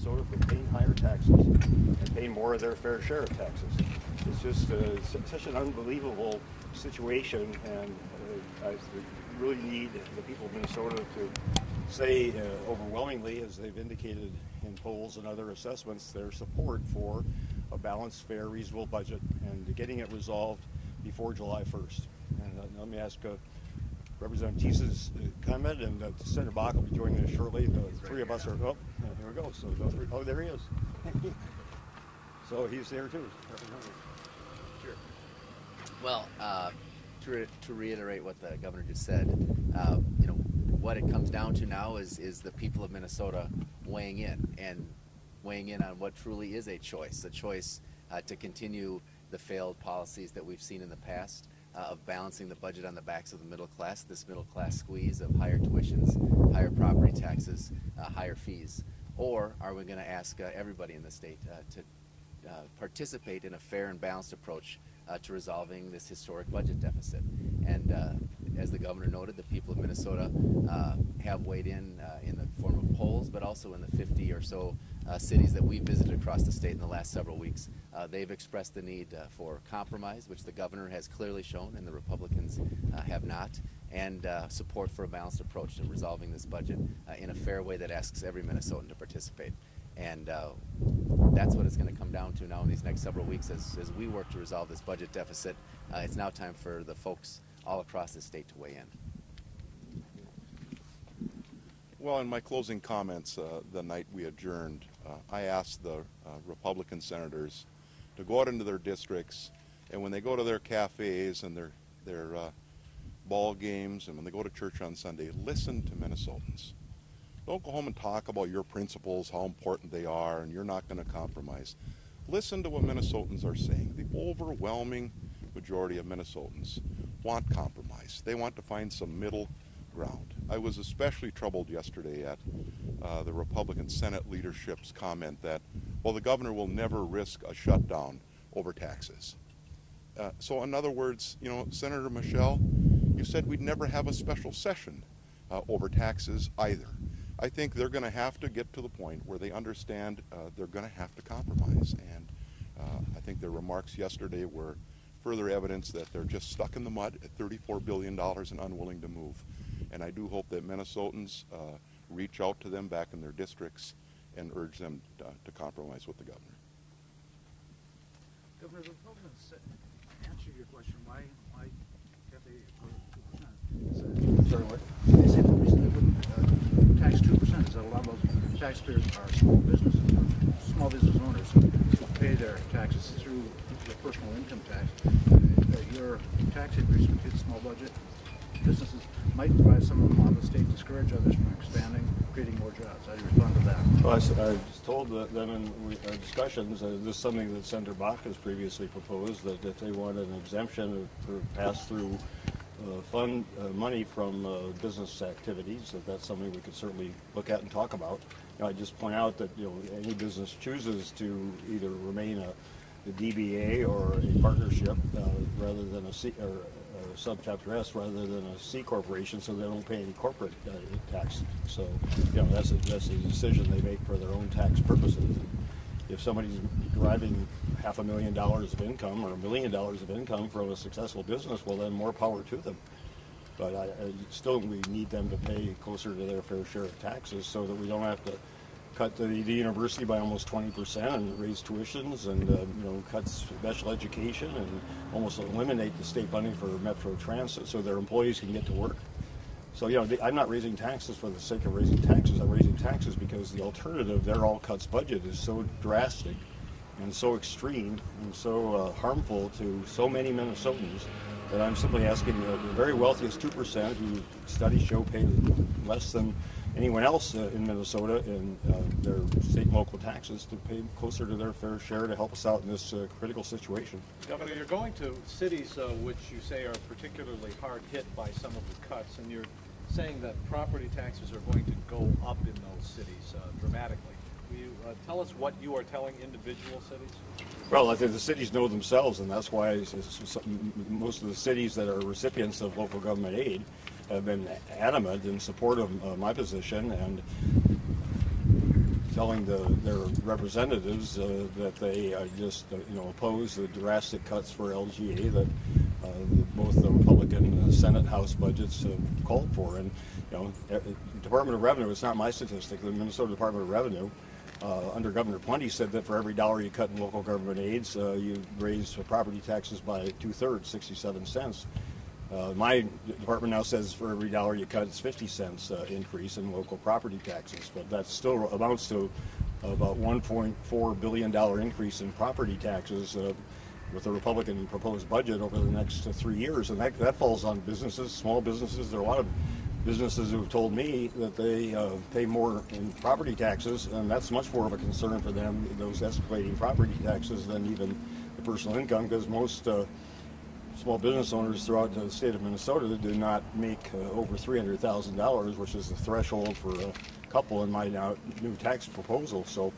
Minnesota from paying higher taxes and paying more of their fair share of taxes. It's just such an unbelievable situation, and I really need the people of Minnesota to say overwhelmingly, as they've indicated in polls and other assessments, their support for a balanced, fair, reasonable budget and getting it resolved before July 1st. And let me ask Representative Thissen's comment, and Senator Bakk will be joining us shortly. The three of us are, here we go. So, there he is. So he's there too. Sure. Well, to reiterate what the governor just said, what it comes down to now is the people of Minnesota weighing in on what truly is a choice to continue the failed policies that we've seen in the past of balancing the budget on the backs of the middle class, this middle class squeeze of higher tuitions, higher property taxes, higher fees, or are we going to ask everybody in the state to participate in a fair and balanced approach to resolving this historic budget deficit? And as the governor noted, the people of Minnesota have weighed in the form of polls, but also in the 50 or so cities that we visited across the state in the last several weeks. They've expressed the need for compromise, which the governor has clearly shown and the Republicans have not, and support for a balanced approach to resolving this budget in a fair way that asks every Minnesotan to participate. And that's what it's going to come down to now in these next several weeks as we work to resolve this budget deficit. It's now time for the folks all across the state to weigh in. Well, in my closing comments the night we adjourned, I asked the Republican senators to go out into their districts, and when they go to their cafes and their ball games and when they go to church on Sunday, listen to Minnesotans. Don't go home and talk about your principles, how important they are, and you're not going to compromise. Listen to what Minnesotans are saying. The overwhelming majority of Minnesotans want compromise. They want to find some middle ground. I was especially troubled yesterday at the Republican Senate leadership's comment that, well, the governor will never risk a shutdown over taxes. So in other words, Senator Michelle, you said we'd never have a special session over taxes either. I think they're going to have to get to the point where they understand they're going to have to compromise. And I think their remarks yesterday were further evidence that they're just stuck in the mud at $34 billion and unwilling to move. And I do hope that Minnesotans reach out to them back in their districts and urge them to compromise with the governor. Governor, the Republicans answer your question. Why can't they go 2%? Sorry, what? They say the reason they wouldn't tax 2% is that a lot of those taxpayers are small business owners who pay their taxes through their personal income tax. Your tax increase would hit small budget businesses, might drive some of them out of the state, discourage others from expanding, creating more jobs. How do you respond to that? Well, I just told them in our discussions, this is something that Senator Bakk has previously proposed, that if they want an exemption for pass-through fund money from business activities, that's something we could certainly look at and talk about. I just point out that any business chooses to either remain a DBA or a partnership rather than a C or subchapter S rather than a C corporation, so they don't pay any corporate tax. So that's a decision they make for their own tax purposes. If somebody's deriving $500,000 of income or $1 million of income from a successful business, well, then more power to them. But we need them to pay closer to their fair share of taxes so that we don't have to cut the university by almost 20% and raise tuitions and cut special education and almost eliminate the state funding for Metro Transit so their employees can get to work. So I'm not raising taxes for the sake of raising taxes. I'm raising taxes because the alternative, their all cuts budget, is so drastic and so extreme and so harmful to so many Minnesotans that I'm simply asking the very wealthiest 2%, who studies show pay less than anyone else in Minnesota in their state and local taxes, to pay closer to their fair share to help us out in this critical situation. Governor, you're going to cities which you say are particularly hard hit by some of the cuts, and you're saying that property taxes are going to go up in those cities dramatically. Will you tell us what you are telling individual cities? Well, I think the cities know themselves, and that's why most of the cities that are recipients of local government aid have been adamant in support of my position. And telling their representatives that they just oppose the drastic cuts for LGA that both the Republican Senate House budgets called for. And Department of Revenue, it's not my statistic, the Minnesota Department of Revenue under Governor Plenty said that for every dollar you cut in local government aids, you raise property taxes by 2/3, 67 cents. My department now says for every dollar you cut, it's 50 cents increase in local property taxes, but that still amounts to about $1.4 billion increase in property taxes with the Republican proposed budget over the next 3 years, and that falls on businesses, small businesses. There are a lot of businesses who have told me that they pay more in property taxes, and that's much more of a concern for them, those escalating property taxes, than even the personal income, because most small business owners throughout the state of Minnesota do not make over $300,000, which is the threshold for a couple in my new tax proposal. So,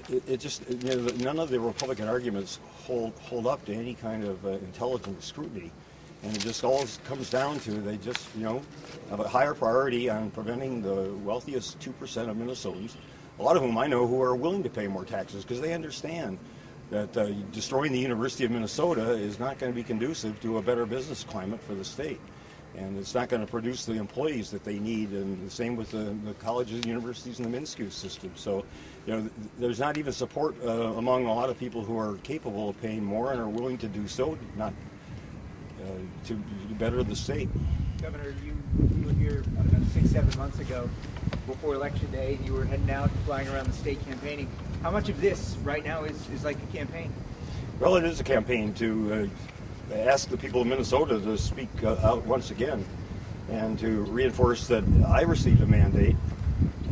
it just none of the Republican arguments hold up to any kind of intelligent scrutiny, and it just all comes down to they just have a higher priority on preventing the wealthiest 2% of Minnesotans, a lot of whom I know who are willing to pay more taxes because they understand that destroying the University of Minnesota is not going to be conducive to a better business climate for the state. And it's not going to produce the employees that they need, and the same with the colleges and universities in the MnSCU system. So, there's not even support among a lot of people who are capable of paying more and are willing to do so, not to better the state. Governor, you were here, I don't know, 6-7 months ago before Election Day, and you were heading out, flying around the state campaigning. How much of this right now is like a campaign? Well, it is a campaign to ask the people of Minnesota to speak out once again and to reinforce that I received a mandate,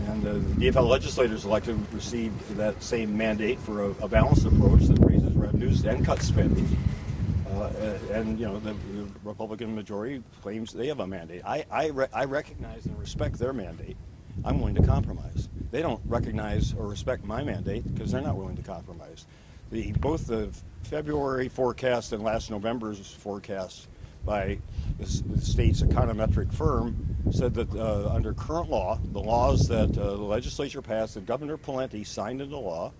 and the DFL legislators elected received that same mandate for a balanced approach that raises revenues and cuts spending. And the Republican majority claims they have a mandate. I recognize and respect their mandate. I'm willing to compromise. They don't recognize or respect my mandate because they're not willing to compromise. Both the February forecast and last November's forecast by the state's econometric firm said that under current law, the laws that the legislature passed and Governor Plenty signed into law,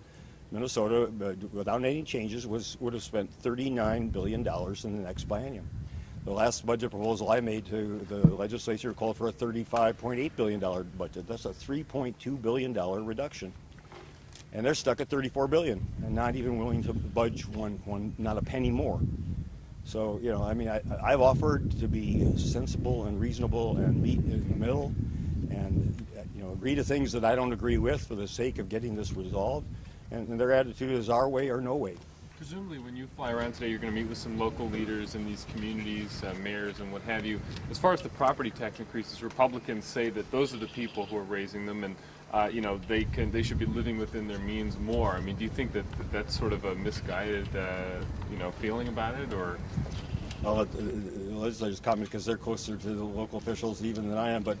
Minnesota, without any changes, would have spent $39 billion in the next biennium. The last budget proposal I made to the legislature called for a $35.8 billion budget. That's a $3.2 billion reduction. And they're stuck at $34 billion and not even willing to budge not a penny more. So, I've offered to be sensible and reasonable and meet in the middle and, agree to things that I don't agree with for the sake of getting this resolved. And their attitude is our way or no way. Presumably when you fly around today, you're going to meet with some local leaders in these communities, mayors and what have you. As far as the property tax increases, Republicans say that those are the people who are raising them, and they should be living within their means more. I mean, do you think that that's sort of a misguided feeling about it, or? I'll let the legislators comment because they're closer to the local officials even than I am, but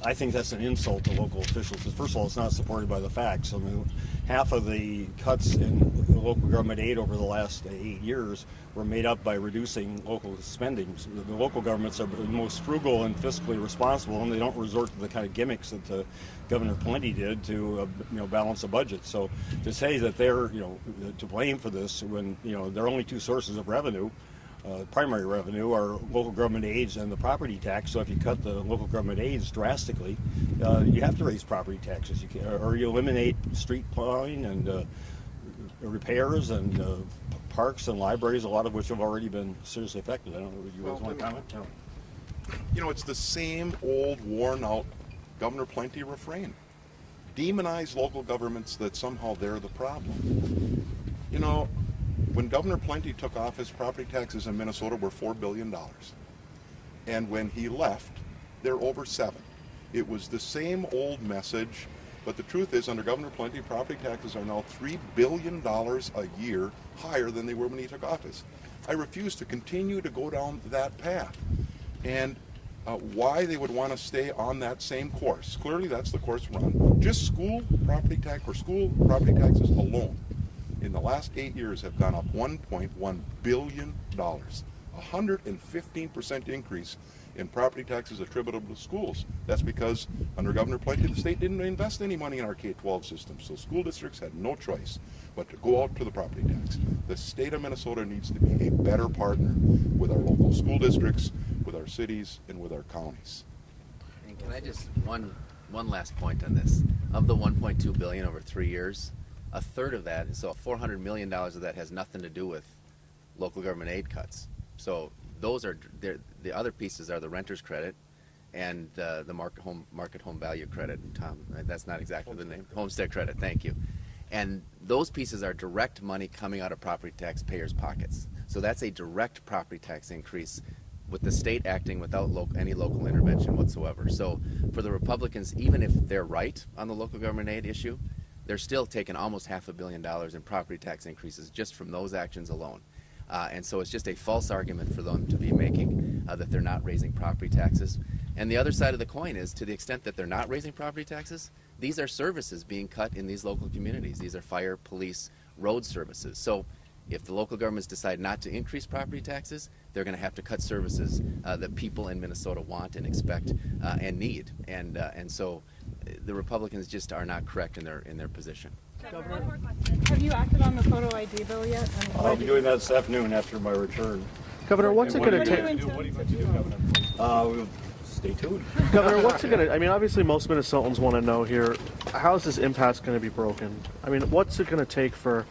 I think that's an insult to local officials. First of all, it's not supported by the facts. I mean, half of the cuts in local government aid over the last 8 years were made up by reducing local spending. So the local governments are the most frugal and fiscally responsible, and they don't resort to the kind of gimmicks that Governor Plenty did to balance a budget. So to say that they're to blame for this when their only two sources of revenue, primary revenue, are local government aids and the property tax. So if you cut the local government aids drastically, you have to raise property taxes. Or you eliminate street plowing and repairs and parks and libraries, a lot of which have already been seriously affected. I don't know if you guys want to comment? No. It's the same old worn-out Governor Plenty refrain. Demonize local governments that somehow they're the problem. When Governor Plenty took office, property taxes in Minnesota were $4 billion. And when he left, they're over $7. It was the same old message, but the truth is, under Governor Plenty, property taxes are now $3 billion a year higher than they were when he took office. I refuse to continue to go down that path. And why they would want to stay on that same course. Clearly, that's the course we're on. Just school property taxes alone in the last 8 years have gone up $1.1 billion, a 115% increase in property taxes attributable to schools. That's because under Governor Plenty, the state didn't invest any money in our K-12 system, so school districts had no choice but to go out to the property tax. The state of Minnesota needs to be a better partner with our local school districts, with our cities, and with our counties. And can I just, one last point on this. Of the $1.2 billion over 3 years, a third of that, so $400 million of that has nothing to do with local government aid cuts. So those are, the other pieces are the renter's credit and the market home value credit. Tom, that's not exactly the name. Homestead credit, thank you. And those pieces are direct money coming out of property taxpayers' pockets. So that's a direct property tax increase with the state acting without any local intervention whatsoever. So for the Republicans, even if they're right on the local government aid issue, they're still taking almost $500 million in property tax increases just from those actions alone. And so it's just a false argument for them to be making that they're not raising property taxes. And the other side of the coin is, to the extent that they're not raising property taxes, these are services being cut in these local communities. These are fire, police, road services. So if the local governments decide not to increase property taxes, they're going to have to cut services that people in Minnesota want and expect and need. And so the Republicans just are not correct in their position. Governor, one more question. Have you acted on the photo ID bill yet? I'll be doing that this afternoon after my return. Governor, what's it going to take? What are you going to do, Governor? Stay tuned. Governor, what's it going to? I mean, obviously, most Minnesotans want to know here, how is this impasse going to be broken? I mean, what's it going to take for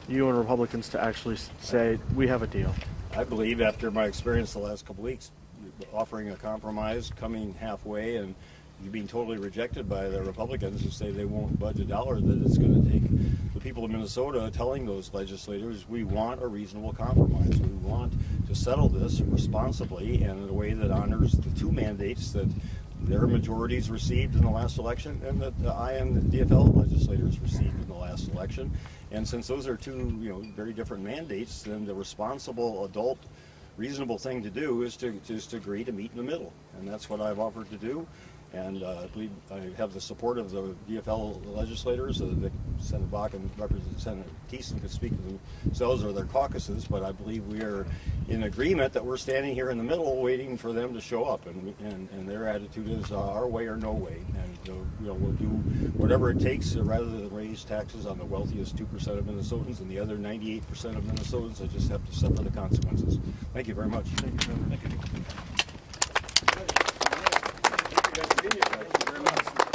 you and Republicans to actually say we have a deal? I believe, after my experience the last couple of weeks, offering a compromise, coming halfway, and you being totally rejected by the Republicans who say they won't budge a dollar, that it's going to take the people of Minnesota telling those legislators, we want a reasonable compromise. We want to settle this responsibly and in a way that honors the two mandates that their majorities received in the last election and that I and the DFL legislators received in the last election. And since those are two, very different mandates, then the responsible adult reasonable thing to do is to agree to meet in the middle. And that's what I've offered to do. And I believe I have the support of the DFL legislators. Senator Bakk and Representative Thissen could speak for themselves or their caucuses, but I believe we are in agreement that we're standing here in the middle waiting for them to show up. And their attitude is our way or no way. And we'll do whatever it takes rather than raise taxes on the wealthiest 2% of Minnesotans and the other 98% of Minnesotans. I just have to suffer the consequences. Thank you very much. Thank you. Thank you very much.